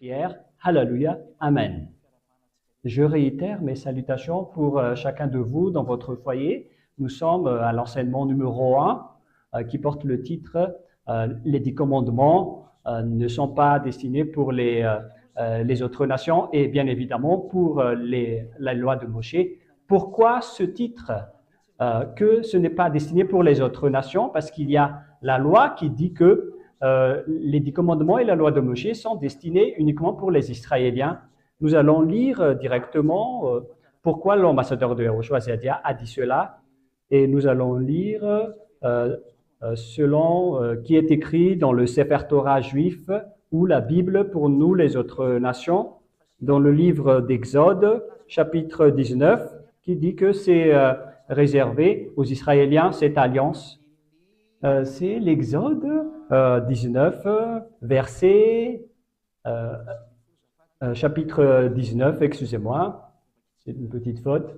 prière. Alléluia, Amen. Je réitère mes salutations pour chacun de vous dans votre foyer. Nous sommes à l'enseignement numéro 1 qui porte le titre « Les 10 commandements ne sont pas destinés pour les autres nations et bien évidemment pour la loi de Moshe ». Pourquoi ce titre que ce n'est pas destiné pour les autres nations? Parce qu'il y a la loi qui dit que les 10 commandements et la loi de Moshe sont destinés uniquement pour les Israéliens. Nous allons lire directement pourquoi l'ambassadeur de Yahushua Zedia a dit cela. Et nous allons lire selon qui est écrit dans le Sefer Torah juif ou la Bible pour nous les autres nations, dans le livre d'Exode, chapitre 19, qui dit que c'est réservé aux Israéliens, cette alliance. C'est l'Exode 19, verset... chapitre 19, excusez-moi, c'est une petite faute.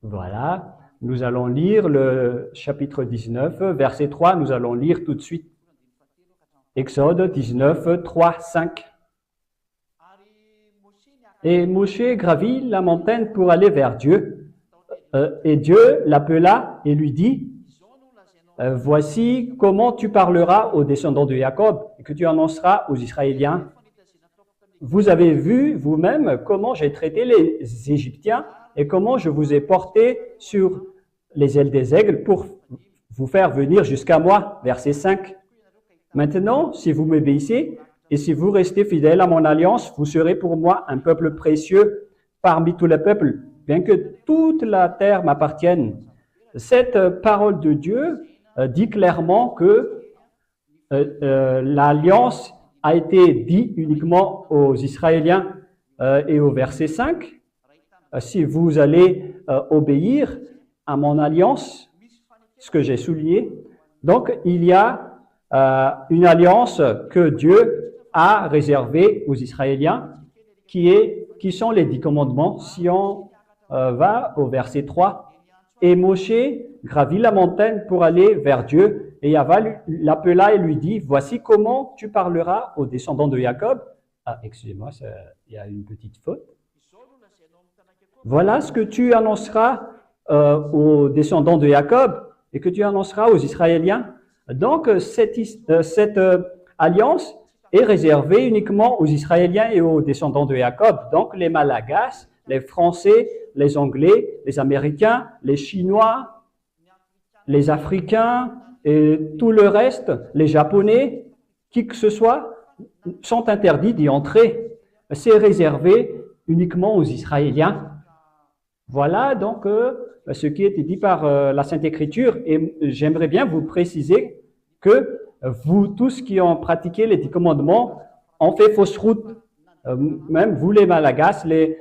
Voilà, nous allons lire le chapitre 19, verset 3, nous allons lire tout de suite. Exode 19, 3, 5. Et Moshe gravit la montagne pour aller vers Dieu. Et Dieu l'appela et lui dit, voici comment tu parleras aux descendants de Jacob et que tu annonceras aux Israéliens. Vous avez vu vous-même comment j'ai traité les Égyptiens et comment je vous ai porté sur les ailes des aigles pour vous faire venir jusqu'à moi. Verset 5. Maintenant, si vous m'obéissez et si vous restez fidèles à mon alliance, vous serez pour moi un peuple précieux parmi tous les peuples, bien que toute la terre m'appartienne. Cette parole de Dieu dit clairement que l'alliance a été dit uniquement aux Israéliens et au verset 5. Si vous allez obéir à mon alliance, ce que j'ai souligné, donc il y a une alliance que Dieu a réservée aux Israéliens qui sont les 10 commandements. Si on va au verset 3, et Moshe gravit la montagne pour aller vers Dieu, et Yahvé l'appela et lui dit, voici comment tu parleras aux descendants de Jacob. Ah, excusez-moi, il y a une petite faute. Voilà ce que tu annonceras aux descendants de Jacob et que tu annonceras aux Israéliens. Donc, cette alliance est réservée uniquement aux Israéliens et aux descendants de Jacob. Donc, les Malagasy, les Français, les Anglais, les Américains, les Chinois, les Africains et tout le reste, les Japonais, qui que ce soit, sont interdits d'y entrer. C'est réservé uniquement aux Israéliens. Voilà donc ce qui est dit par la Sainte Écriture. Et j'aimerais bien vous préciser que vous tous qui ont pratiqué les 10 commandements ont fait fausse route. Même vous les Malagasy, les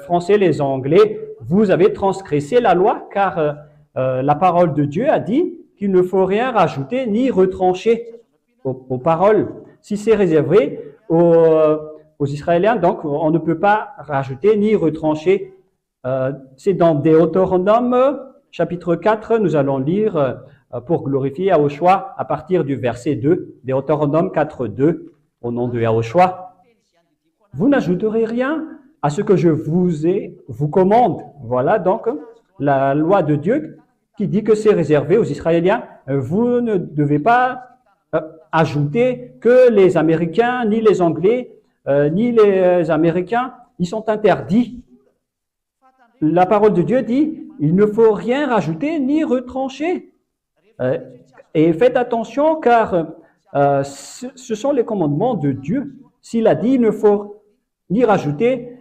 Français, les Anglais, vous avez transgressé la loi car la parole de Dieu a dit qu'il ne faut rien rajouter ni retrancher aux paroles. Si c'est réservé aux Israéliens, donc on ne peut pas rajouter ni retrancher. C'est dans Deutéronome, chapitre 4, nous allons lire pour glorifier Yahushua à partir du verset 2, Deutéronome 4, 2, au nom de Yahushua. Vous n'ajouterez rien à ce que je vous commande. Voilà donc la loi de Dieu qui dit que c'est réservé aux Israéliens. Vous ne devez pas ajouter que les Américains, ni les Anglais, ni les Américains, ils sont interdits. La parole de Dieu dit, il ne faut rien rajouter ni retrancher. Et faites attention car ce sont les commandements de Dieu. S'il a dit, il ne faut ni rajouter,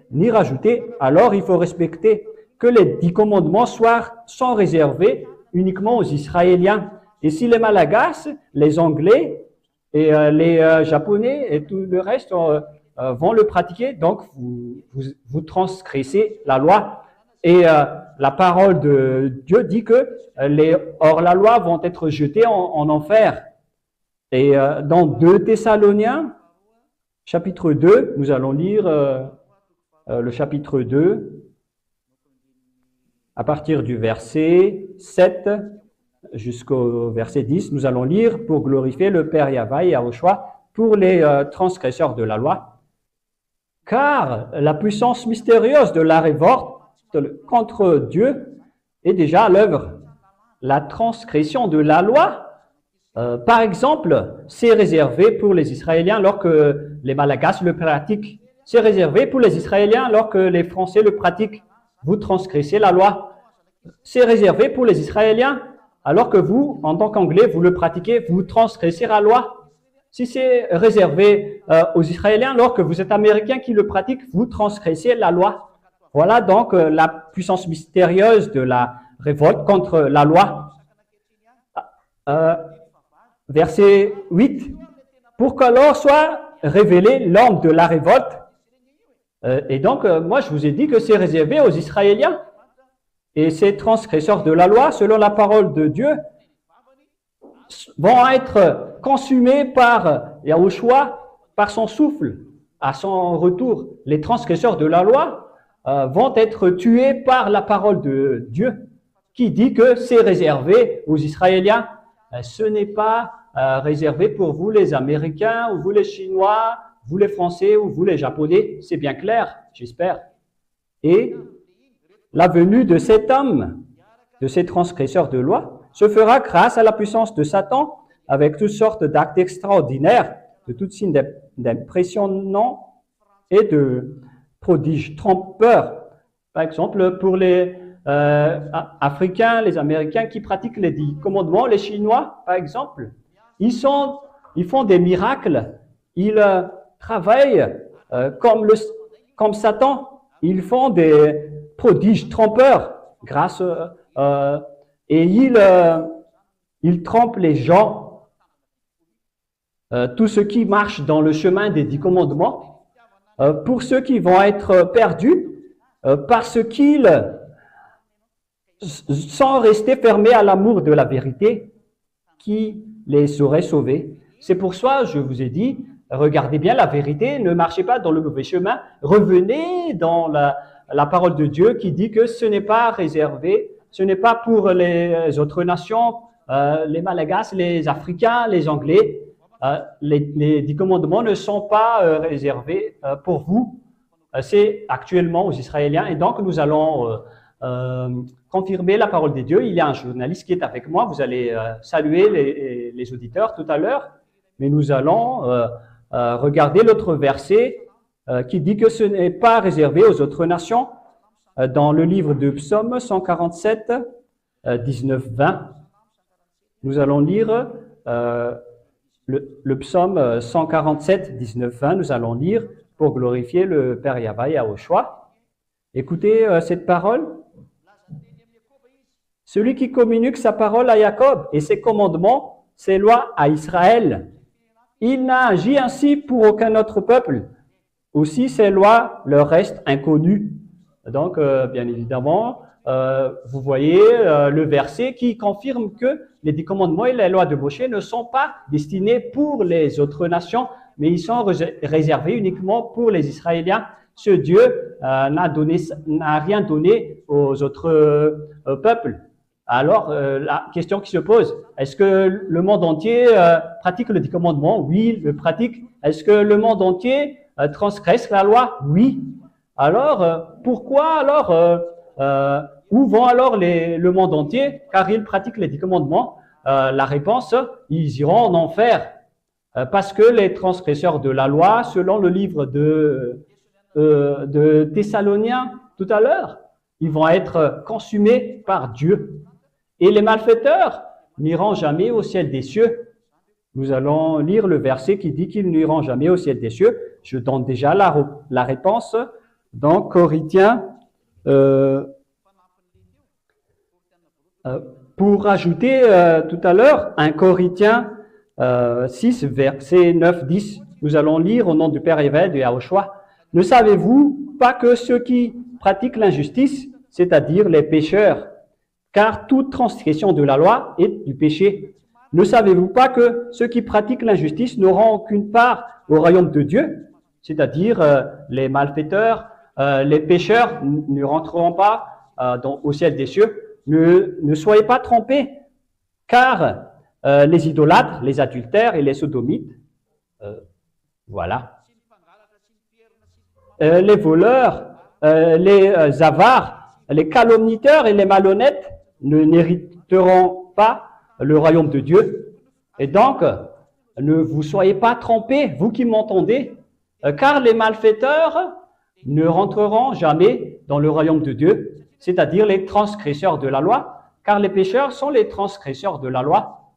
alors il faut respecter que les 10 commandements sont réservés uniquement aux Israéliens. Et si les Malagasy, les Anglais et les Japonais et tout le reste vont le pratiquer, donc vous transgressez la loi. Et la parole de Dieu dit que les hors-la-loi vont être jetés en enfer. Et dans 2 Thessaloniens, chapitre 2, nous allons lire le chapitre 2, à partir du verset 7 jusqu'au verset 10, nous allons lire pour glorifier le Père Yahvé et Yahushua pour les transgresseurs de la loi. car la puissance mystérieuse de la révolte contre Dieu est déjà à l'œuvre. La transgression de la loi, par exemple, c'est réservé pour les Israéliens alors que les Malagasy le pratiquent. C'est réservé pour les Israéliens alors que les Français le pratiquent. Vous transgressez la loi. C'est réservé pour les Israéliens alors que vous, en tant qu'Anglais, vous le pratiquez, vous transgressez la loi. Si c'est réservé aux Israéliens alors que vous êtes Américains qui le pratiquent, vous transgressez la loi. Voilà donc la puissance mystérieuse de la révolte contre la loi. Verset 8. Pour qu'alors soit révélé l'homme de la révolte. Et donc, moi, je vous ai dit que c'est réservé aux Israéliens. Et ces transgresseurs de la loi, selon la parole de Dieu, vont être consumés par Yahushua, par son souffle, à son retour. Les transgresseurs de la loi vont être tués par la parole de Dieu, qui dit que c'est réservé aux Israéliens. Ce n'est pas réservé pour vous les Américains, ou vous les Chinois, vous les Français, ou vous les Japonais. C'est bien clair, j'espère. Et la venue de cet homme, de ces transgresseurs de loi, se fera grâce à la puissance de Satan, avec toutes sortes d'actes extraordinaires, de toutes signes d'impressionnants et de prodiges trompeurs. Par exemple, pour les Africains, les Américains qui pratiquent les 10 commandements, les Chinois, par exemple, ils font des miracles, ils travaillent comme Satan, ils font des prodiges trompeurs et ils trompent les gens, tous ceux qui marchent dans le chemin des 10 commandements, pour ceux qui vont être perdus, parce qu'ils sont restés fermés à l'amour de la vérité qui les aurait sauvés. C'est pour ça, je vous ai dit, regardez bien la vérité, ne marchez pas dans le mauvais chemin, revenez dans la parole de Dieu qui dit que ce n'est pas réservé, ce n'est pas pour les autres nations, les Malagasy, les Africains, les Anglais. Les 10 commandements ne sont pas réservés pour vous, c'est actuellement aux Israéliens. Et donc, nous allons confirmer la parole des dieux. Il y a un journaliste qui est avec moi, vous allez saluer les auditeurs tout à l'heure, mais nous allons regarder l'autre verset qui dit que ce n'est pas réservé aux autres nations dans le livre de Psaume 147, 19-20. Nous allons lire le psaume 147, 19-20. Nous allons lire pour glorifier le Père Yahweh Yahushua. Écoutez cette parole. Celui qui communique sa parole à Jacob et ses commandements, ses lois à Israël. Il n'a agi ainsi pour aucun autre peuple. Aussi, ces lois leur restent inconnues. Donc, bien évidemment, vous voyez le verset qui confirme que les 10 commandements et les lois de Moshe ne sont pas destinés pour les autres nations, mais ils sont réservés uniquement pour les Israéliens. Ce Dieu n'a rien donné aux autres peuples. Alors, la question qui se pose, est-ce que le monde entier pratique les 10 commandements? Oui, le pratique. Est-ce que le monde entier transgresse la loi? Oui. Alors, pourquoi alors, où vont alors le monde entier? Car ils pratiquent les 10 commandements. La réponse, ils iront en enfer. Parce que les transgresseurs de la loi, selon le livre de Thessaloniens tout à l'heure, ils vont être consumés par Dieu. Et les malfaiteurs n'iront jamais au ciel des cieux. Nous allons lire le verset qui dit qu'ils n'iront jamais au ciel des cieux. Je donne déjà la réponse dans Corinthiens. Pour ajouter tout à l'heure, 1 Corinthiens 6, versets 9, 10, nous allons lire au nom du Père Yahweh de Yahushua. Ne savez-vous pas que ceux qui pratiquent l'injustice, c'est-à-dire les pécheurs, car toute transgression de la loi est du péché. Ne savez-vous pas que ceux qui pratiquent l'injustice n'auront aucune part au royaume de Dieu, c'est-à-dire les malfaiteurs, les pécheurs ne rentreront pas au ciel des cieux. Ne soyez pas trompés, car les idolâtres, les adultères et les sodomites, voilà. les voleurs, les avares, les calomniteurs et les malhonnêtes n'hériteront pas le royaume de Dieu. Et donc, ne vous soyez pas trompés, vous qui m'entendez, car les malfaiteurs ne rentreront jamais dans le royaume de Dieu, c'est-à-dire les transgresseurs de la loi, car les pécheurs sont les transgresseurs de la loi,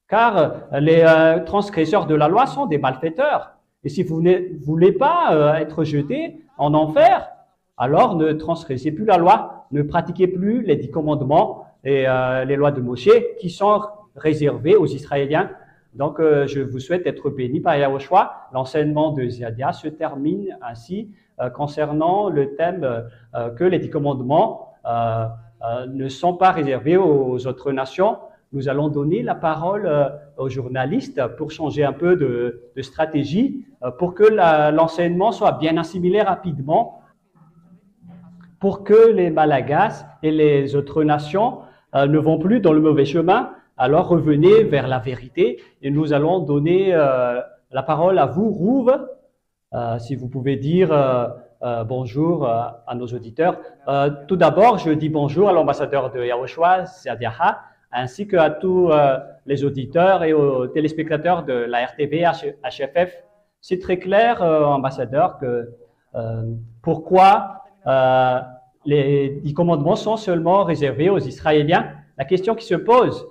car les transgresseurs de la loi sont des malfaiteurs. Et si vous ne voulez pas être jetés en enfer, alors ne transgressez plus la loi, ne pratiquez plus les 10 commandements et les lois de Moshe qui sont réservées aux Israéliens. Donc, je vous souhaite être bénis par Yahushua. L'enseignement de Ziadia se termine ainsi concernant le thème que les 10 commandements ne sont pas réservés aux autres nations. Nous allons donner la parole aux journalistes pour changer un peu de stratégie, pour que l'enseignement soit bien assimilé rapidement, pour que les Malagasy et les autres nations ne vont plus dans le mauvais chemin. Alors revenez vers la vérité et nous allons donner la parole à vous, Rouve, si vous pouvez dire bonjour à nos auditeurs. Tout d'abord, je dis bonjour à l'ambassadeur de Yahushua, Ziadiaha, ainsi qu'à tous les auditeurs et aux téléspectateurs de la RTV HFF. C'est très clair, ambassadeur, que pourquoi les 10 commandements sont seulement réservés aux Israéliens. La question qui se pose,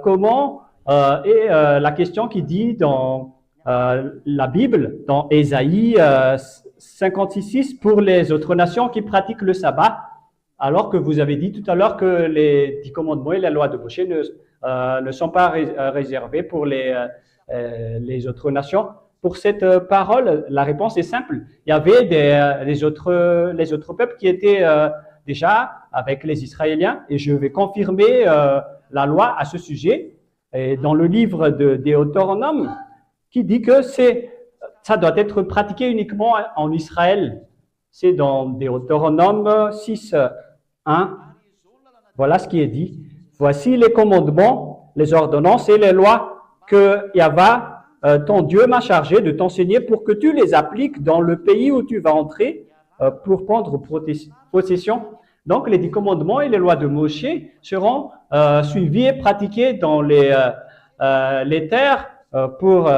comment est la question qui dit dans la Bible, dans Ésaïe 56, pour les autres nations qui pratiquent le sabbat, alors que vous avez dit tout à l'heure que les 10 commandements et la loi de Moshe ne sont pas réservés pour les autres nations. Pour cette parole, la réponse est simple. Il y avait les autres peuples qui étaient déjà avec les Israéliens, et je vais confirmer la loi à ce sujet. Et dans le livre de Deutéronome, qui dit que ça doit être pratiqué uniquement en Israël. C'est dans Deutéronome 6, 1. Voilà ce qui est dit. Voici les commandements, les ordonnances et les lois que Yahva, ton Dieu, m'a chargé de t'enseigner pour que tu les appliques dans le pays où tu vas entrer pour prendre possession. Donc, les 10 commandements et les lois de Moshe seront suivis et pratiqués dans les terres pour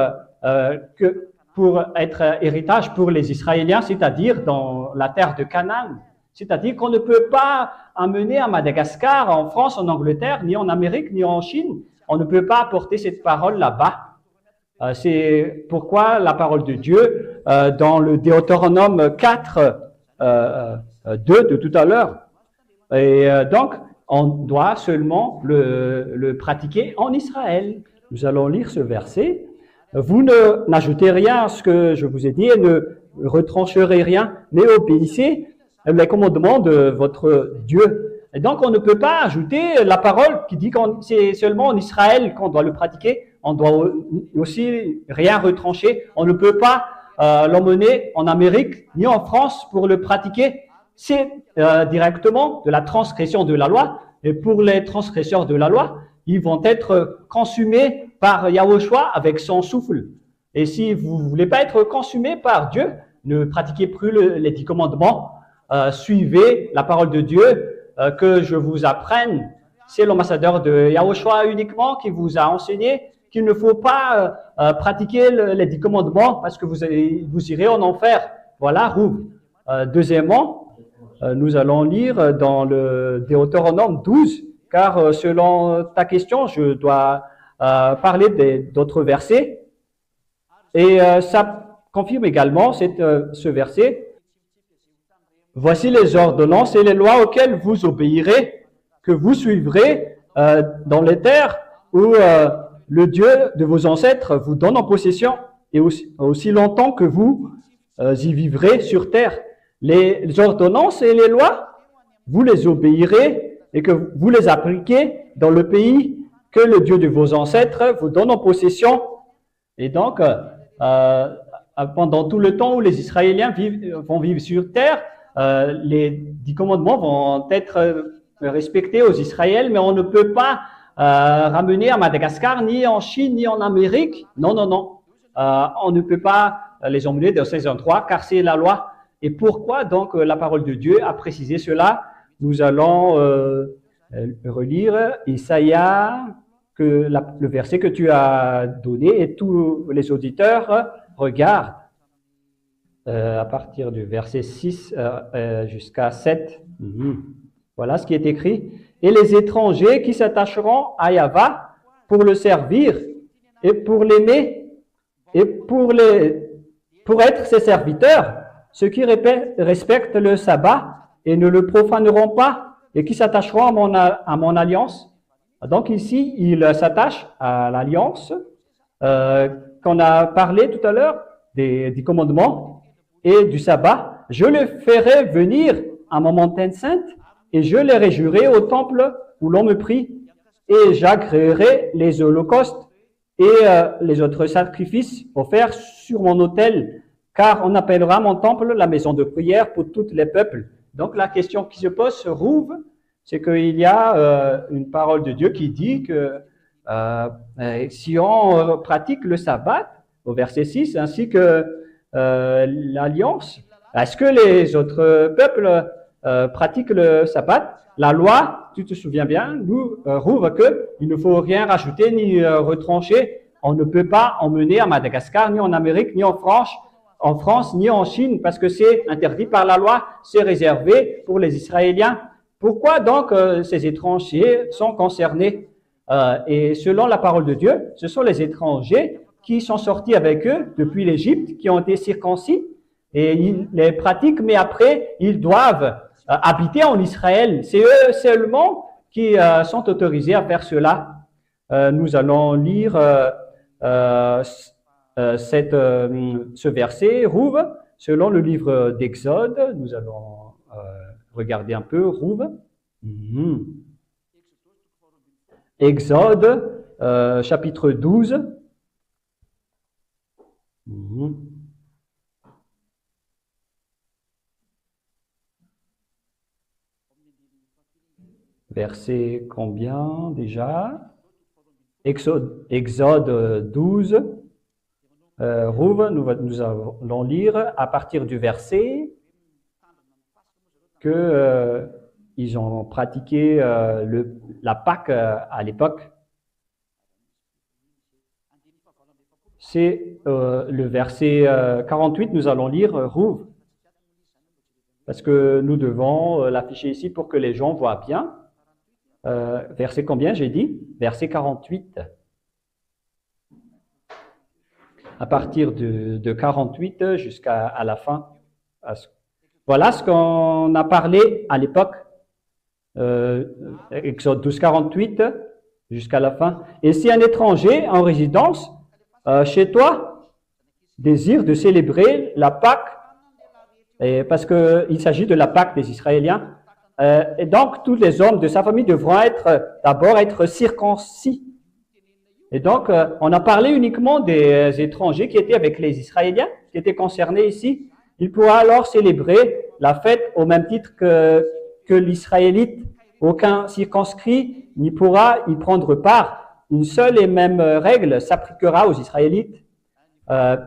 être héritage pour les Israéliens, c'est-à-dire dans la terre de Canaan. C'est-à-dire qu'on ne peut pas amener à Madagascar, en France, en Angleterre, ni en Amérique, ni en Chine. On ne peut pas apporter cette parole là-bas. C'est pourquoi la parole de Dieu, dans le Deutéronome 4, 2 de tout à l'heure, et donc on doit seulement le pratiquer en Israël. Nous allons lire ce verset. Vous n'ajoutez rien à ce que je vous ai dit et ne retrancherez rien, mais obéissez les commandements de votre Dieu. Et donc, on ne peut pas ajouter la parole qui dit que c'est seulement en Israël qu'on doit le pratiquer. On doit aussi rien retrancher. On ne peut pas l'emmener en Amérique ni en France pour le pratiquer. C'est directement de la transgression de la loi. Et pour les transgresseurs de la loi, ils vont être consumés par Yahushua avec son souffle. Et si vous ne voulez pas être consumés par Dieu, ne pratiquez plus les 10 commandements. Suivez la parole de Dieu que je vous apprenne. C'est l'ambassadeur de Yahushua uniquement qui vous a enseigné qu'il ne faut pas pratiquer les 10 commandements parce que vous irez en enfer. Voilà, Rouve. Deuxièmement, nous allons lire dans le Deutéronome 12, car selon ta question, je dois parler d'autres versets. Et ça confirme également ce verset. Voici les ordonnances et les lois auxquelles vous obéirez, que vous suivrez dans les terres où le Dieu de vos ancêtres vous donne en possession, et aussi longtemps que vous y vivrez sur terre. Les ordonnances et les lois, vous les obéirez et que vous les appliquez dans le pays que le Dieu de vos ancêtres vous donne en possession. Et donc, pendant tout le temps où les Israéliens vont vivre sur terre, les 10 commandements vont être respectés aux Israéliens, mais on ne peut pas ramener à Madagascar, ni en Chine, ni en Amérique. Non, non, non. On ne peut pas les emmener dans ces endroits, car c'est la loi. Et pourquoi donc la parole de Dieu a précisé cela? Nous allons relire Isaïe, le verset que tu as donné, et tous les auditeurs regardent à partir du verset 6 jusqu'à 7. Voilà ce qui est écrit. Et les étrangers qui s'attacheront à Yahva pour le servir et pour l'aimer et pour être ses serviteurs, ceux qui respectent le sabbat et ne le profaneront pas et qui s'attacheront à mon alliance. Donc ici, il s'attache à l'alliance qu'on a parlé tout à l'heure, des commandements et du sabbat. Je les ferai venir à ma montagne sainte et je les réjouirai au temple où l'on me prie et j'agréerai les holocaustes et les autres sacrifices offerts sur mon autel, car on appellera mon temple la maison de prière pour tous les peuples. Donc la question qui se pose, Rouve, c'est qu'il y a une parole de Dieu qui dit que si on pratique le sabbat, au verset 6, ainsi que l'alliance, est-ce que les autres peuples pratiquent le sabbat? La loi, tu te souviens bien, nous rouvre qu'il ne faut rien rajouter ni retrancher. On ne peut pas emmener à Madagascar, ni en Amérique, ni en France, ni en Chine, parce que c'est interdit par la loi, c'est réservé pour les Israéliens. Pourquoi donc ces étrangers sont concernés? Et selon la parole de Dieu, ce sont les étrangers qui sont sortis avec eux depuis l'Égypte, qui ont été circoncis, et ils les pratiquent, mais après, ils doivent habiter en Israël. C'est eux seulement qui sont autorisés à faire cela. Nous allons lire ce verset, Rouve, selon le livre d'Exode. Nous allons regarder un peu Rouve. Exode, chapitre 12. Verset combien déjà? Exode 12. Rouve, nous allons lire à partir du verset que ils ont pratiqué la Pâque à l'époque. C'est le verset 48, nous allons lire Rouve, parce que nous devons l'afficher ici pour que les gens voient bien. Verset combien j'ai dit? Verset 48. À partir de 48 jusqu'à la fin. Voilà ce qu'on a parlé à l'époque. Exode 12, 48 jusqu'à la fin. Et si un étranger en résidence chez toi désire de célébrer la Pâque, parce qu'il s'agit de la Pâque des Israéliens, et donc tous les hommes de sa famille devront d'abord être circoncis. Et donc, on a parlé uniquement des étrangers qui étaient avec les Israéliens, qui étaient concernés ici. Il pourra alors célébrer la fête au même titre que l'Israélite. Aucun circonscrit n'y pourra y prendre part. Une seule et même règle s'appliquera aux Israélites.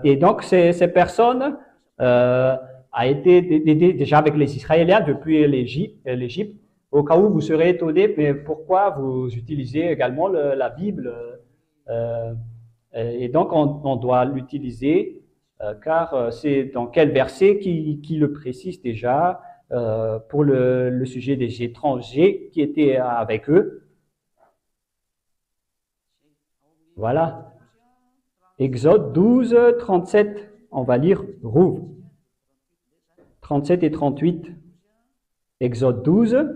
Et donc, ces personnes a été déjà avec les Israéliens depuis l'Égypte. Au cas où vous serez étonnés, mais pourquoi vous utilisez également la Bible? Et donc, on doit l'utiliser car c'est dans quel verset qui le précise déjà pour le sujet des étrangers qui étaient avec eux. Voilà. Exode 12, 37. On va lire Rouve. 37 et 38. Exode 12.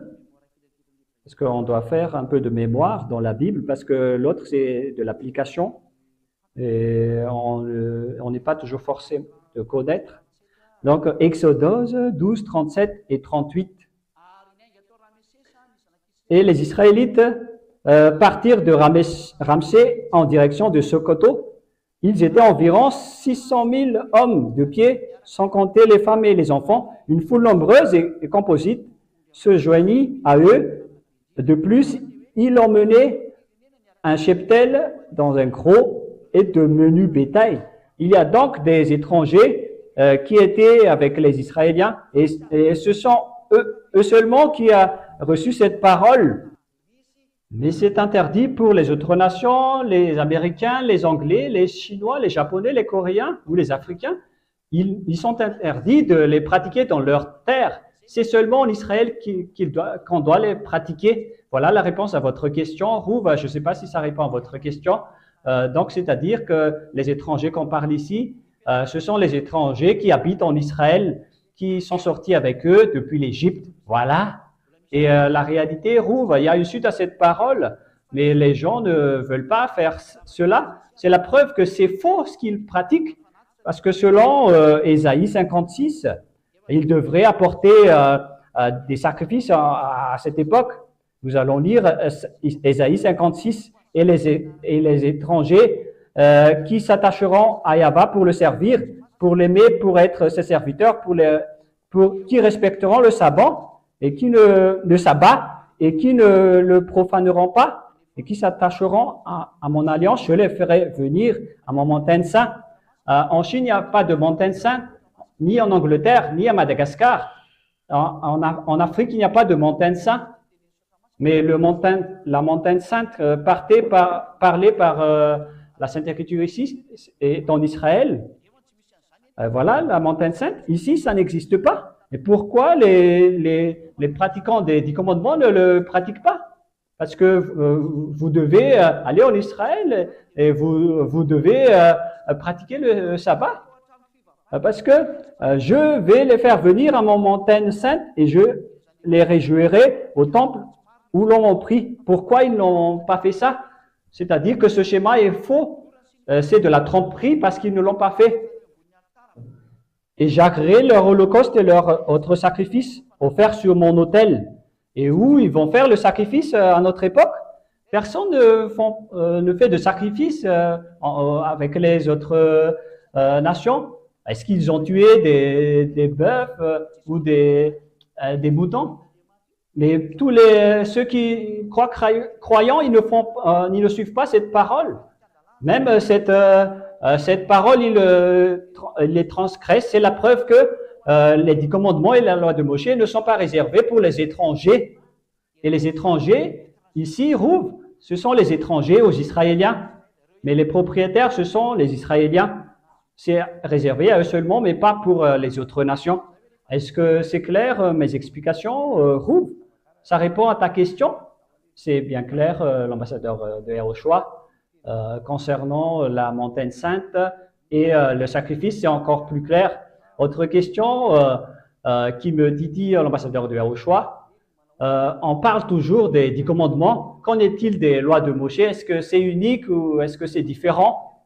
Parce qu'on doit faire un peu de mémoire dans la Bible, parce que l'autre, c'est de l'application. Et on n'est pas toujours forcé de connaître. Donc, Exode 12, 37 et 38. Et les Israélites partirent de Ramsès en direction de Sokoto. Ils étaient environ 600 000 hommes de pied, sans compter les femmes et les enfants. Une foule nombreuse et composite se joignit à eux. De plus, il emmenait un cheptel dans un gros et de menu bétail. Il y a donc des étrangers qui étaient avec les Israéliens, et ce sont eux seulement qui ont reçu cette parole. Mais c'est interdit pour les autres nations, les Américains, les Anglais, les Chinois, les Japonais, les Coréens ou les Africains. Ils sont interdits de les pratiquer dans leur terre. C'est seulement en Israël qu'on doit les pratiquer. Voilà la réponse à votre question. Rouv, je ne sais pas si ça répond à votre question. Donc, c'est-à-dire que les étrangers qu'on parle ici, ce sont les étrangers qui habitent en Israël, qui sont sortis avec eux depuis l'Égypte. Voilà. Et la réalité, Rouv, il y a une suite à cette parole, mais les gens ne veulent pas faire cela. C'est la preuve que c'est faux ce qu'ils pratiquent, parce que selon Ésaïe 56, ils devraient apporter des sacrifices à cette époque. Nous allons lire Ésaïe 56 et les étrangers qui s'attacheront à Yahva pour le servir, pour l'aimer, pour être ses serviteurs, qui respecteront le sabbat et qui le sabbat et qui ne le profaneront pas et qui s'attacheront à mon alliance, je les ferai venir à mon montagne sainte. En Chine, il n'y a pas de montagne sainte, ni en Angleterre, ni à Madagascar. En Afrique, il n'y a pas de montagne sainte. Mais la montagne sainte parlée par la Sainte Écriture ici est en Israël. Voilà, la montagne sainte. Ici, ça n'existe pas. Et pourquoi les pratiquants des 10 commandements ne le pratiquent pas? Parce que vous devez aller en Israël et vous devez pratiquer le sabbat. Parce que je vais les faire venir à mon montagne sainte et je les réjouirai au temple où l'on m'a pris. Pourquoi ils n'ont pas fait ça? C'est-à-dire que ce schéma est faux. C'est de la tromperie parce qu'ils ne l'ont pas fait. Et j'agréerai leur holocauste et leur autre sacrifice offerts sur mon autel. Et où ils vont faire le sacrifice à notre époque? Personne ne fait de sacrifice avec les autres nations. Est-ce qu'ils ont tué des bœufs ou des moutons? Mais tous ceux qui croient croyants, ils ne suivent pas cette parole. Même cette parole, ils les transgressent. C'est la preuve que les 10 commandements et la loi de Moshe ne sont pas réservés pour les étrangers. Et les étrangers, ici, Rouv, ce sont les étrangers aux Israéliens. Mais les propriétaires, ce sont les Israéliens. C'est réservé à eux seulement, mais pas pour les autres nations. Est-ce que c'est clair, mes explications, Rouv? Ça répond à ta question? C'est bien clair, l'ambassadeur de Yahushua, concernant la montagne sainte et le sacrifice, c'est encore plus clair. Autre question qui me dit l'ambassadeur de Yahushua, on parle toujours des 10 commandements. Qu'en est-il des lois de Moshe? Est-ce que c'est unique ou est-ce que c'est différent?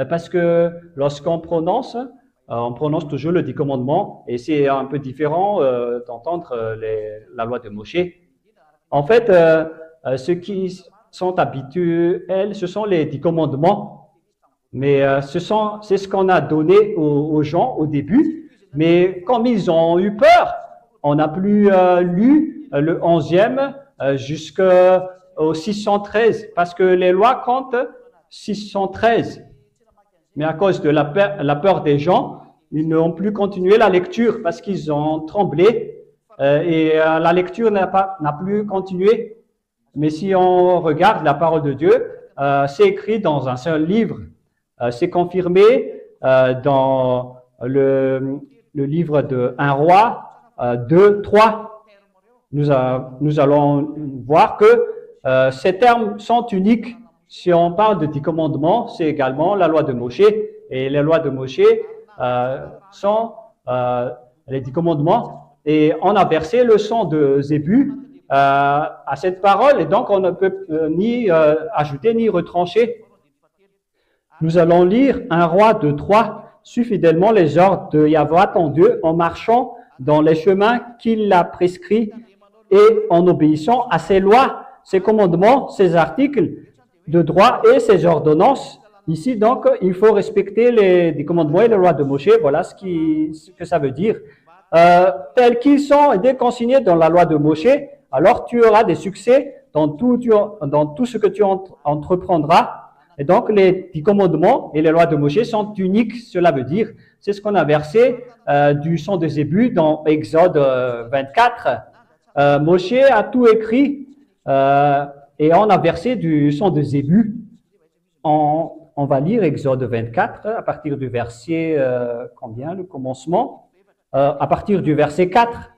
Parce que lorsqu'on prononce, on prononce toujours le 10 commandements et c'est un peu différent d'entendre la loi de Moshe. En fait, ceux qui sont habituels, ce sont les 10 commandements. Mais c'est ce qu'on a donné aux gens au début. Mais comme ils ont eu peur, on n'a plus lu le 11e jusqu'au 613 parce que les lois comptent 613. Mais à cause de la peur des gens, ils n'ont plus continué la lecture parce qu'ils ont tremblé et la lecture n'a plus continué. Mais si on regarde la parole de Dieu, c'est écrit dans un seul livre. C'est confirmé dans le livre de 1 roi 2, 3. Nous allons voir que ces termes sont uniques. Si on parle de 10 commandements, c'est également la loi de Moshe. Et les lois de Moshe sont les 10 commandements. Et on a versé le sang de Zébu à cette parole. Et donc, on ne peut ni ajouter ni retrancher. Nous allons lire 1 roi 2, 3. Suis fidèlement les ordres de Yahvé ton Dieu en marchant dans les chemins qu'il a prescrits et en obéissant à ses lois, ses commandements, ses articles de droit et ses ordonnances. Ici, donc, il faut respecter les commandements et les lois de Moshe. Voilà ce que ça veut dire. Tels qu'ils sont consignés dans la loi de Moshe, alors tu auras des succès dans tout ce que tu entreprendras. Et donc, les 10 commandements et les lois de Moshe sont uniques. Cela veut dire, C'est ce qu'on a versé du son de Zébu dans Exode 24. Moshe a tout écrit et on a versé du son de Zébu. On va lire Exode 24 à partir du verset, combien, le commencement, à partir du verset 4.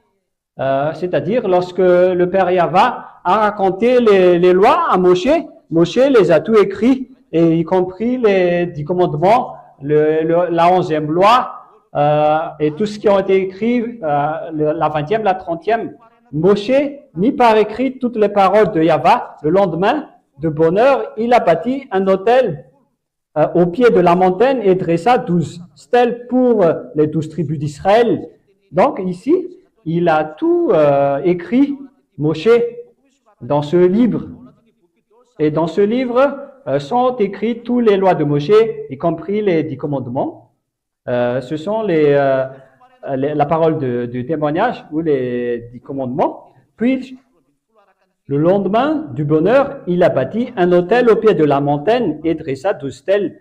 C'est-à-dire lorsque le Père Yahva a raconté les lois à Moshe, Moshe les a tout écrits, et y compris les 10 commandements, la 11e loi, et tout ce qui a été écrit, la 20e, la 30e. Moshe mit par écrit toutes les paroles de Yahva. Le lendemain, de bonne heure, il a bâti un autel au pied de la montagne et dressa 12 stèles pour les 12 tribus d'Israël. Donc ici, il a tout écrit, Moshe, dans ce livre. Et dans ce livre sont écrites toutes les lois de Moshe, y compris les 10 commandements. Ce sont la parole du témoignage ou les 10 commandements. Puis, le lendemain du bonheur, il a bâti un autel au pied de la montagne et dressa 12 stèles.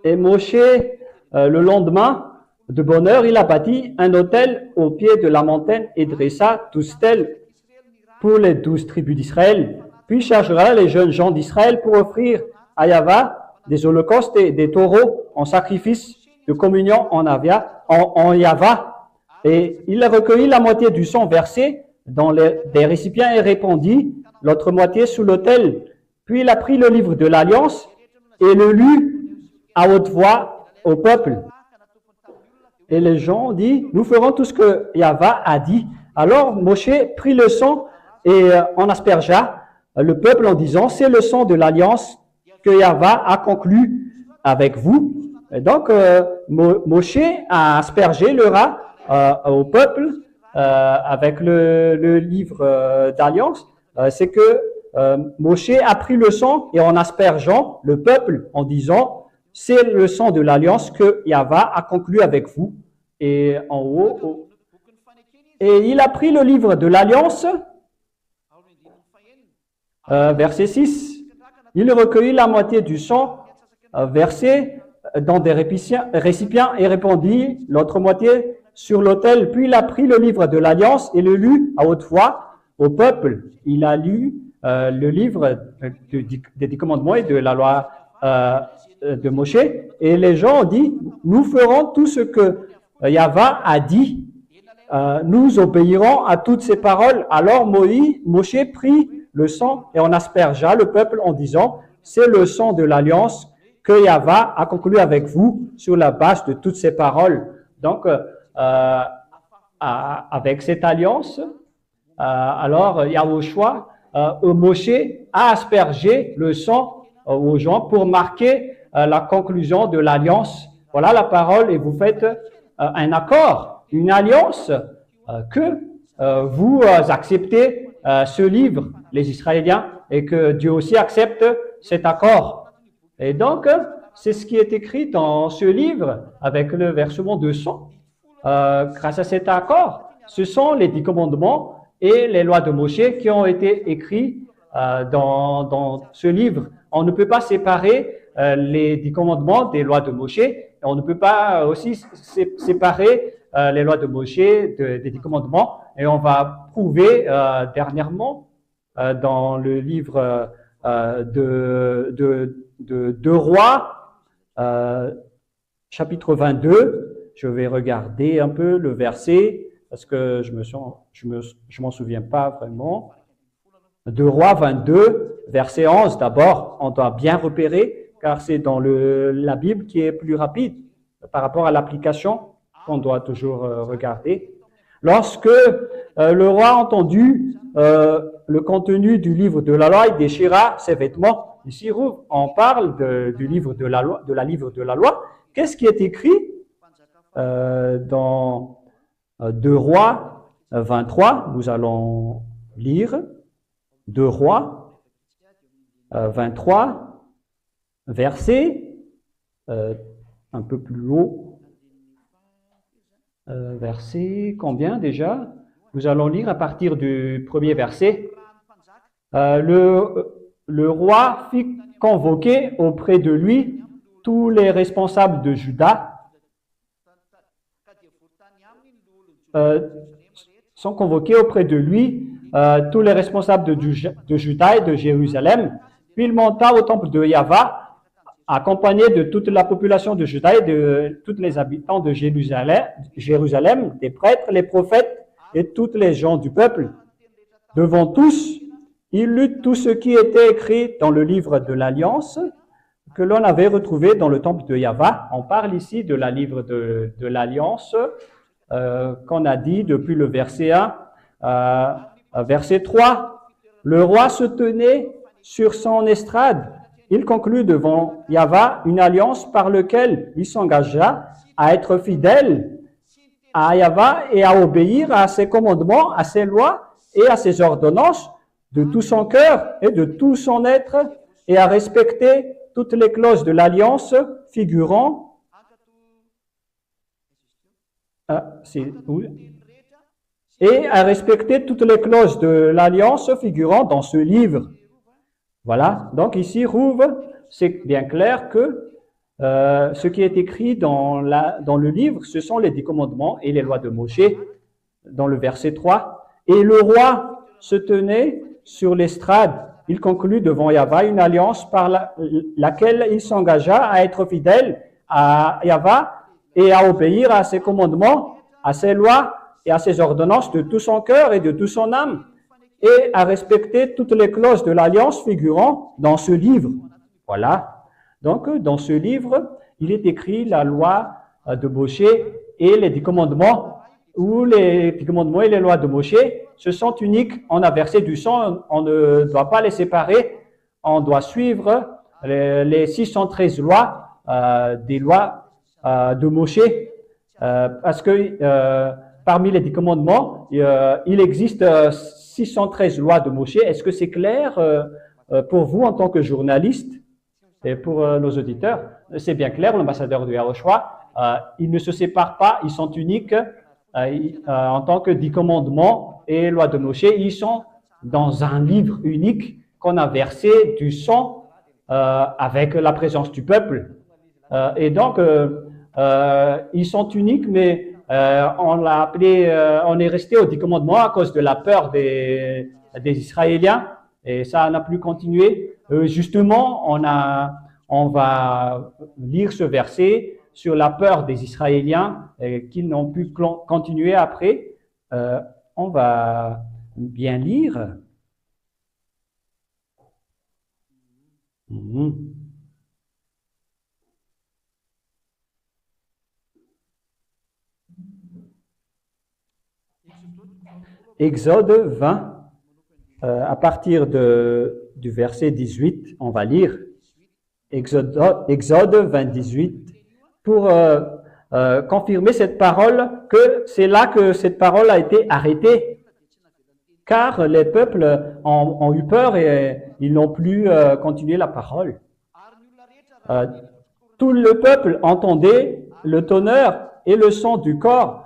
Et Moshe, le lendemain de bonheur, il a bâti un autel au pied de la montagne et dressa 12 stèles pour les 12 tribus d'Israël. Puis chargera les jeunes gens d'Israël pour offrir à Yahva des holocaustes et des taureaux en sacrifice de communion en Yahva. Et il a recueilli la moitié du sang versé dans des récipients et répandit l'autre moitié sous l'autel. Puis il a pris le livre de l'Alliance et le lut à haute voix au peuple. Et les gens ont dit, nous ferons tout ce que Yahva a dit. Alors Moshe prit le sang et en aspergea le peuple en disant, c'est le sang de l'Alliance que Yahva a conclu avec vous. Et donc Moshe a aspergé le rat au peuple avec le livre d'Alliance. C'est que Moshe a pris le sang et en aspergeant le peuple en disant, c'est le sang de l'Alliance que Yahva a conclu avec vous. Et en haut, et il a pris le livre de l'Alliance, verset 6, il recueillit la moitié du sang versé dans des récipients et répandit l'autre moitié sur l'autel. Puis il a pris le livre de l'Alliance et le lut à haute voix au peuple. Il a lu le livre des 10 commandements et de la loi de Moshe. Et les gens ont dit, nous ferons tout ce que Yahva a dit. Nous obéirons à toutes ces paroles. Alors Moshe prit le sang et en aspergea le peuple en disant, c'est le sang de l'Alliance que Yahva a conclu avec vous sur la base de toutes ces paroles. Donc, avec cette alliance, alors Yahushua, Moshe a aspergé le sang aux gens pour marquer la conclusion de l'alliance. Voilà la parole et vous faites un accord, une alliance que vous acceptez ce livre, les Israéliens, et que Dieu aussi accepte cet accord. Et donc, c'est ce qui est écrit dans ce livre avec le versement de sang. Grâce à cet accord, ce sont les 10 commandements et les lois de Moshe qui ont été écrits dans ce livre. On ne peut pas séparer les 10 commandements des lois de Moshe. On ne peut pas aussi séparer les lois de Moshe des 10 commandements. Et on va prouver dernièrement dans le livre de Rois, chapitre 22. Je vais regarder un peu le verset parce que je m'en souviens pas vraiment. De Rois 22, verset 11 d'abord, on doit bien repérer car c'est dans la Bible qui est plus rapide par rapport à l'application qu'on doit toujours regarder. Lorsque le roi a entendu le contenu du livre de la loi, il déchira ses vêtements. Ici, on parle du livre de la loi, livre de la loi. Qu'est-ce qui est écrit dans 2 Rois 23? Nous allons lire 2 Rois 23, verset un peu plus haut. Verset combien déjà? Nous allons lire à partir du premier verset. Le roi fit convoquer auprès de lui tous les responsables de Juda euh, sont convoqués auprès de lui tous les responsables de Juda et de Jérusalem. Puis il monta au temple de Yahva, accompagné de toute la population de Juda et de tous les habitants de Jérusalem, des prêtres, les prophètes et toutes les gens du peuple. Devant tous, il lut tout ce qui était écrit dans le livre de l'Alliance que l'on avait retrouvé dans le temple de Yahva. On parle ici de la livre de l'Alliance qu'on a dit depuis le verset 1 verset 3. Le roi se tenait sur son estrade. Il conclut devant Yahva une alliance par laquelle il s'engagea à être fidèle à Yahva et à obéir à ses commandements, à ses lois et à ses ordonnances de tout son cœur et de tout son être, et à respecter toutes les clauses de l'alliance figurant et à respecter toutes les clauses de l'alliance figurant dans ce livre. Voilà, donc ici, Rouve, c'est bien clair que ce qui est écrit dans le livre, ce sont les 10 commandements et les lois de Moshe, dans le verset 3. Et le roi se tenait sur l'estrade. Il conclut devant Yahva une alliance par laquelle il s'engagea à être fidèle à Yahva et à obéir à ses commandements, à ses lois et à ses ordonnances de tout son cœur et de toute son âme, et à respecter toutes les clauses de l'alliance figurant dans ce livre. Voilà. Donc, dans ce livre, il est écrit la loi de Moshe et les 10 commandements, où les 10 commandements et les lois de Moshe, ce sont uniques. On a versé du sang, on ne doit pas les séparer, on doit suivre les 613 lois, des lois de Moshe, parce que parmi les 10 commandements, il existe 613 lois de Moshe. Est-ce que c'est clair pour vous en tant que journaliste et pour nos auditeurs? C'est bien clair, l'ambassadeur de Yahushua, ils ne se séparent pas, ils sont uniques en tant que 10 commandements et lois de Moshe. Ils sont dans un livre unique qu'on a versé du sang avec la présence du peuple. Et donc, ils sont uniques, mais on l'a appelé, on est resté aux 10 commandements à cause de la peur des Israéliens, et ça n'a plus continué. Justement, on va lire ce verset sur la peur des Israéliens qui n'ont pu continuer après. On va bien lire. Exode 20, à partir du verset 18, on va lire Exode 20, 18, pour confirmer cette parole, que c'est là que cette parole a été arrêtée, car les peuples ont eu peur et ils n'ont plus continué la parole. Tout le peuple entendait le tonnerre et le son du corps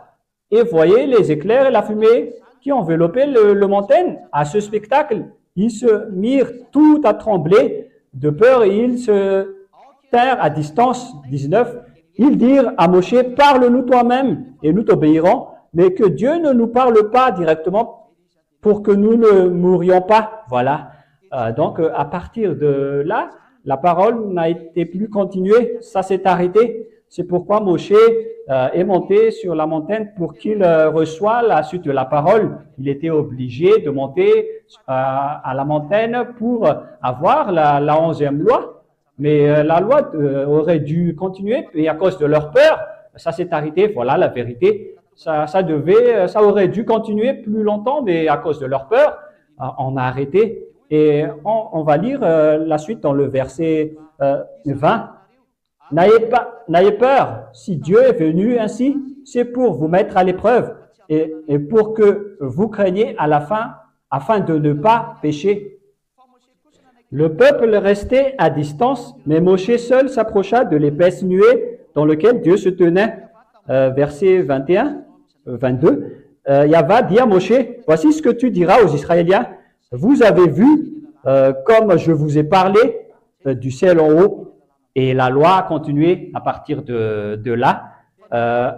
et voyait les éclairs et la fumée qui enveloppaient le montagne. À ce spectacle, ils se mirent tout à trembler de peur et ils se tinrent à distance. 19. Ils dirent à Moshe, parle-nous toi-même et nous t'obéirons, mais que Dieu ne nous parle pas directement pour que nous ne mourions pas. Voilà. Donc, à partir de là, la parole n'a été plus continuée, ça s'est arrêté. C'est pourquoi Moshe est monté sur la montagne pour qu'il reçoive la suite de la parole. Il était obligé de monter à la montagne pour avoir la 11e loi. Mais la loi aurait dû continuer et à cause de leur peur, ça s'est arrêté. Voilà la vérité. Ça aurait dû continuer plus longtemps, mais à cause de leur peur, on a arrêté. Et on va lire la suite dans le verset 20. N'ayez peur, si Dieu est venu ainsi, c'est pour vous mettre à l'épreuve et pour que vous craigniez à la fin, afin de ne pas pécher. Le peuple restait à distance, mais Moshe seul s'approcha de l'épaisse nuée dans laquelle Dieu se tenait. Verset 21, 22. Yahva dit à Moshe, voici ce que tu diras aux Israéliens. Vous avez vu, comme je vous ai parlé du ciel en haut, et la loi a continué à partir de là.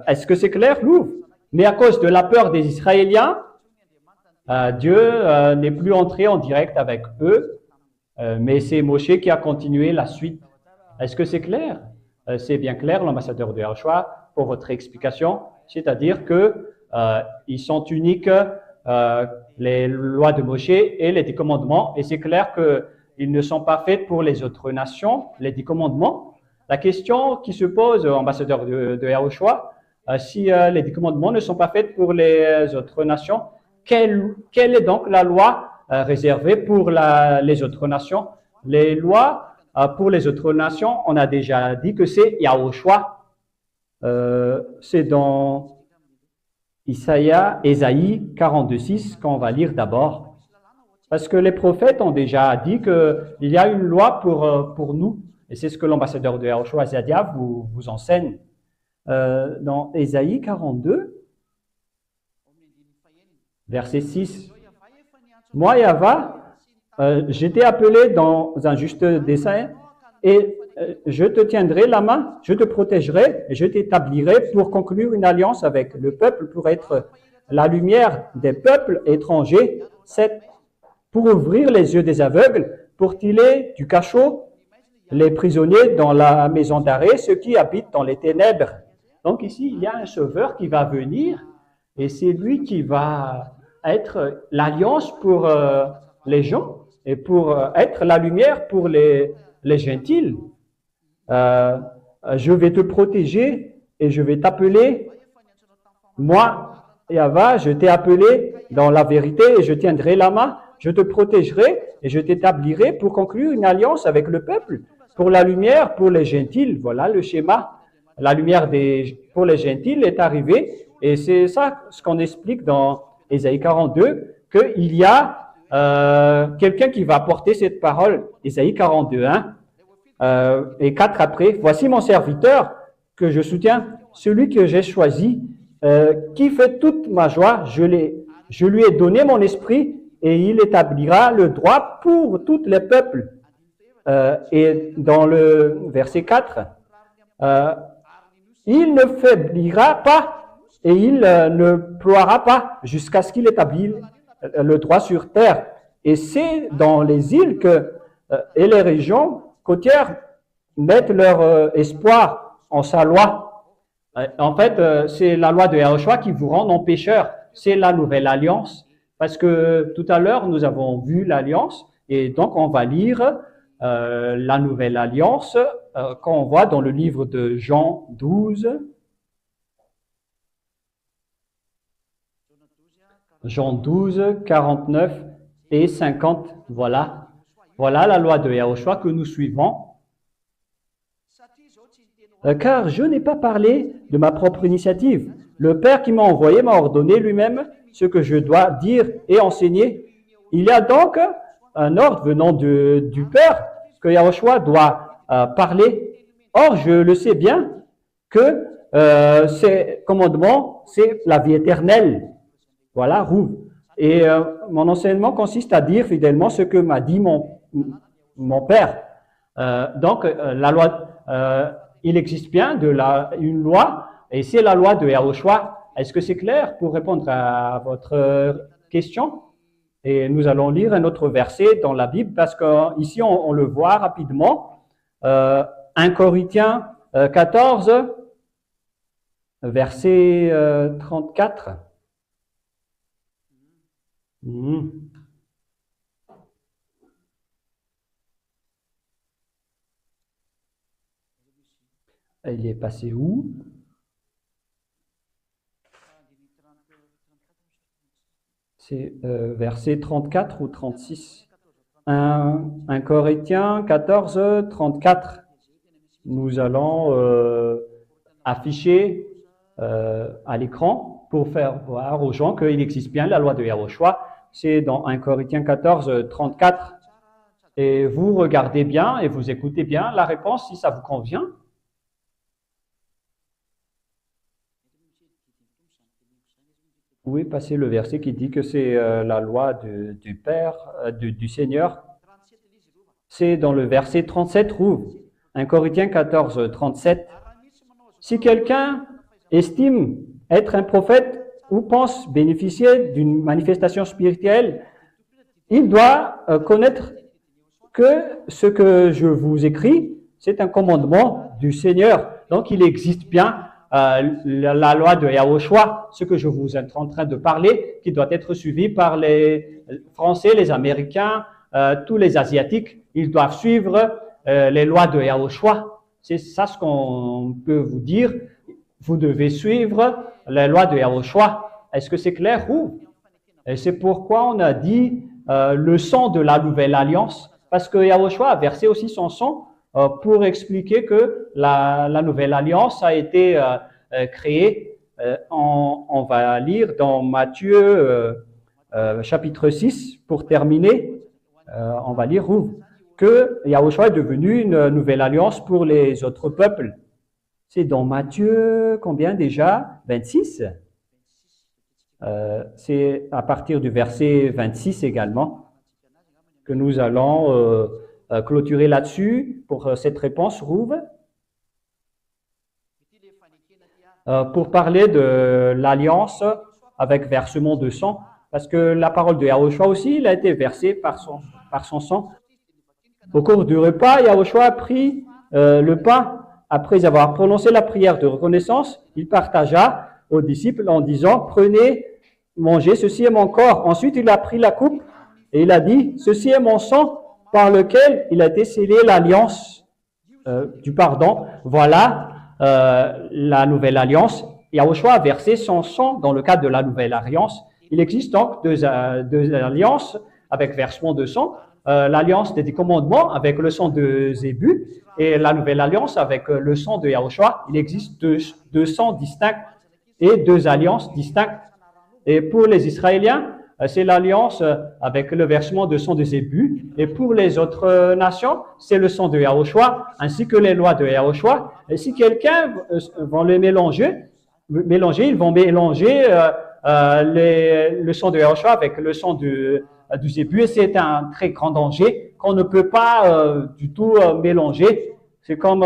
Est-ce que c'est clair, Louvre? Mais à cause de la peur des Israéliens, Dieu n'est plus entré en direct avec eux, mais c'est Moshe qui a continué la suite. Est-ce que c'est clair? C'est bien clair, l'ambassadeur de Yahushua, pour votre explication, c'est-à-dire que ils sont uniques, les lois de Moshe et les 10 commandements, et c'est clair qu'ils ne sont pas faits pour les autres nations, les 10 commandements. La question qui se pose, ambassadeur de Yahushua, si les 10 commandements ne sont pas faits pour les autres nations, quelle est donc la loi réservée pour les autres nations? Les lois pour les autres nations, on a déjà dit que c'est Yahushua. C'est dans Ésaïe 42:6 qu'on va lire d'abord. Parce que les prophètes ont déjà dit qu'il y a une loi pour nous. Et c'est ce que l'ambassadeur de Yahushua Zadia vous enseigne. Dans Ésaïe 42, verset 6. Moi, Yahva, je t'ai appelé dans un juste dessein et je te tiendrai la main, je te protégerai et je t'établirai pour conclure une alliance avec le peuple, pour être la lumière des peuples étrangers, pour ouvrir les yeux des aveugles, pour tirer du cachot les prisonniers dans la maison d'arrêt, ceux qui habitent dans les ténèbres. Donc ici, il y a un sauveur qui va venir et c'est lui qui va être l'alliance pour les gens et pour être la lumière pour les gentils. Je vais te protéger et je vais t'appeler. Moi, Yahva, je t'ai appelé dans la vérité et je tiendrai la main. Je te protégerai et je t'établirai pour conclure une alliance avec le peuple, pour la lumière, pour les gentils. Voilà le schéma. La lumière pour les gentils est arrivée et c'est ça ce qu'on explique dans Ésaïe 42, qu'il y a quelqu'un qui va porter cette parole. Ésaïe 42, 1 et 4 après. Voici mon serviteur que je soutiens, celui que j'ai choisi, qui fait toute ma joie. Je lui ai donné mon esprit et il établira le droit pour tous les peuples. Et dans le verset 4, il ne faiblira pas et il ne ploiera pas jusqu'à ce qu'il établisse le droit sur terre. Et c'est dans les îles et les régions côtières mettent leur espoir en sa loi. En fait, c'est la loi de Yahushua qui vous rend non pécheurs. C'est la nouvelle alliance. Parce que tout à l'heure, nous avons vu l'alliance et donc on va lire la nouvelle alliance qu'on voit dans le livre de Jean 12. Jean 12, 49 et 50. Voilà la loi de Yahushua que nous suivons. Car je n'ai pas parlé de ma propre initiative. Le Père qui m'a envoyé m'a ordonné lui-même ce que je dois dire et enseigner. Il y a donc un ordre venant du Père que Yahushua doit parler. Or, je le sais bien que ces commandements, c'est la vie éternelle. Voilà, Rouv. Et mon enseignement consiste à dire fidèlement ce que m'a dit mon Père. Donc, la loi, il existe bien une loi, et c'est la loi de Yahushua. Est-ce que c'est clair pour répondre à votre question? Et nous allons lire un autre verset dans la Bible, parce qu'ici, on le voit rapidement. 1 Corinthiens 14, verset 34. Il est passé où? C'est verset 34 ou 36. 1 Corinthiens 14, 34. Nous allons afficher à l'écran pour faire voir aux gens qu'il existe bien la loi de Yahushua. C'est dans 1 Corinthiens 14, 34. Et vous regardez bien et vous écoutez bien la réponse si ça vous convient. Vous pouvez passer le verset qui dit que c'est la loi du Père, du Seigneur. C'est dans le verset 37, Rouv. 1 Corinthiens 14, 37. Si quelqu'un estime être un prophète ou pense bénéficier d'une manifestation spirituelle, il doit connaître que ce que je vous écris, c'est un commandement du Seigneur. Donc, il existe bien la loi de Yahushua, ce que je vous êtes en train de parler, qui doit être suivi par les Français, les Américains, tous les Asiatiques. Ils doivent suivre les lois de Yahushua. C'est ça ce qu'on peut vous dire. Vous devez suivre les lois de Yahushua. Est-ce que c'est clair? Oui. Et c'est pourquoi on a dit le sang de la nouvelle alliance, parce que Yahushua a versé aussi son sang pour expliquer que la nouvelle alliance a été créée. On va lire dans Matthieu chapitre 6, pour terminer, on va lire que Yahushua est devenu une nouvelle alliance pour les autres peuples. C'est dans Matthieu, combien déjà? 26. C'est à partir du verset 26 également que nous allons clôturer là-dessus pour cette réponse, Rouve. Pour parler de l'alliance avec versement de sang, parce que la parole de Yahushua aussi, il a été versé par son sang. Au cours du repas, Yahushua a pris le pain. Après avoir prononcé la prière de reconnaissance, il partagea aux disciples en disant « Prenez, mangez, ceci est mon corps ». Ensuite, il a pris la coupe et il a dit « Ceci est mon sang par lequel il a été scellé l'alliance du pardon ». Voilà la nouvelle alliance. Yahushua a versé son sang dans le cadre de la nouvelle alliance. Il existe donc deux alliances avec versement de sang. L'alliance des commandements avec le sang de Zébu et la nouvelle alliance avec le sang de Yahushua. Il existe deux sangs distincts et deux alliances distinctes. Et pour les Israéliens, c'est l'alliance avec le versement de sang de Zébu. Et pour les autres nations, c'est le sang de Yahushua, ainsi que les lois de Yahushua. Et si quelqu'un va les mélanger, ils vont mélanger le sang de Yahushua avec le sang du Zébu. Et c'est un très grand danger qu'on ne peut pas du tout mélanger. C'est comme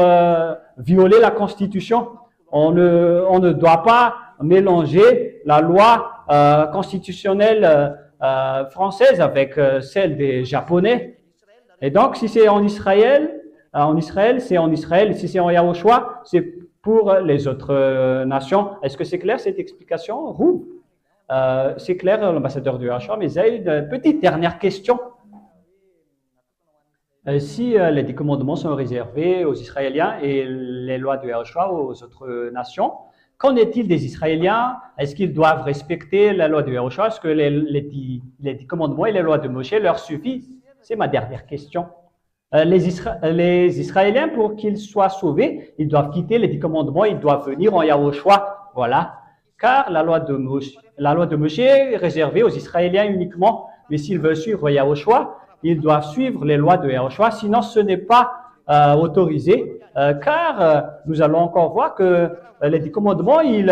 violer la Constitution. On ne doit pas mélanger la loi constitutionnelle française avec celle des Japonais. Et donc, si c'est en Israël, c'est en Israël. Si c'est en Yahushua, c'est pour les autres nations. Est-ce que c'est clair cette explication? Roux. C'est clair, l'ambassadeur de Yahushua, mais j'ai une petite dernière question. Si les 10 commandements sont réservés aux Israéliens et les lois de Yahushua aux autres nations, qu'en est-il des Israéliens? Est-ce qu'ils doivent respecter la loi de Yahushua? Est-ce que les 10 commandements et les lois de Moshe leur suffisent? C'est ma dernière question. Les Israéliens, pour qu'ils soient sauvés, ils doivent quitter les 10 commandements, ils doivent venir en Yahushua. Voilà. Car la loi de Moshe est réservée aux Israéliens uniquement. Mais s'ils veulent suivre Yahushua, ils doivent suivre les lois de Yahushua, sinon ce n'est pas autorisé, car nous allons encore voir que les 10 commandements, il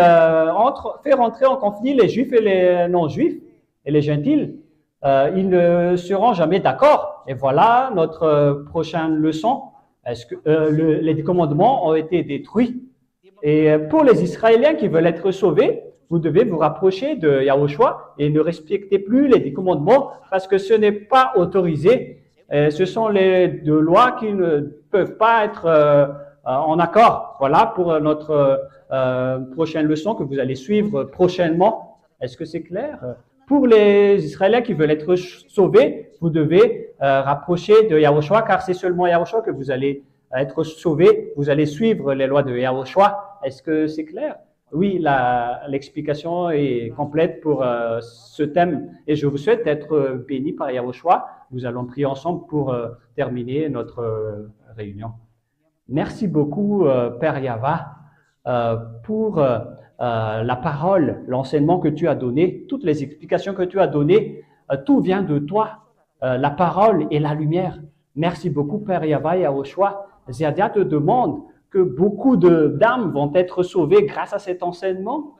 fait rentrer en conflit les juifs et les non-juifs, et les gentils. Ils ne seront jamais d'accord. Et voilà notre prochaine leçon. Est-ce que les 10 commandements ont été détruits? Et pour les Israéliens qui veulent être sauvés, vous devez vous rapprocher de Yahushua et ne respectez plus les 10 commandements parce que ce n'est pas autorisé. Ce sont les deux lois qui ne peuvent pas être en accord. Voilà pour notre prochaine leçon que vous allez suivre prochainement. Est-ce que c'est clair? Pour les Israéliens qui veulent être sauvés, vous devez rapprocher de Yahushua car c'est seulement Yahushua que vous allez être sauvés. Vous allez suivre les lois de Yahushua. Est-ce que c'est clair? Oui, l'explication est complète pour ce thème et je vous souhaite d'être bénis par Yahushua. Nous allons prier ensemble pour terminer notre réunion. Merci beaucoup, Père Yava, pour la parole, l'enseignement que tu as donné, toutes les explications que tu as données. Tout vient de toi, la parole et la lumière. Merci beaucoup, Père Yava et Yahushua. Ziadia te demande que beaucoup d'âmes vont être sauvées grâce à cet enseignement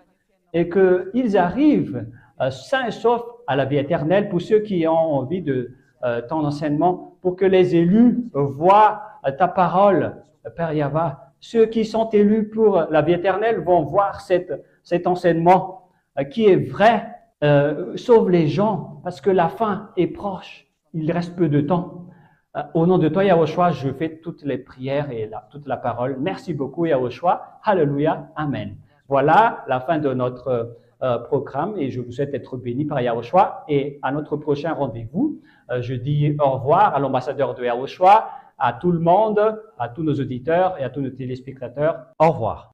et qu'ils arrivent sains et saufs à la vie éternelle pour ceux qui ont envie de ton enseignement, pour que les élus voient ta parole, Père Yava. Ceux qui sont élus pour la vie éternelle vont voir cet enseignement qui est vrai. Sauve les gens parce que la fin est proche. Il reste peu de temps. Au nom de toi, Yahushua, je fais toutes les prières et toute la parole. Merci beaucoup, Yahushua. Alléluia. Amen. Voilà la fin de notre programme et je vous souhaite d'être bénis par Yahushua. Et à notre prochain rendez-vous, je dis au revoir à l'ambassadeur de Yahushua, à tout le monde, à tous nos auditeurs et à tous nos téléspectateurs. Au revoir.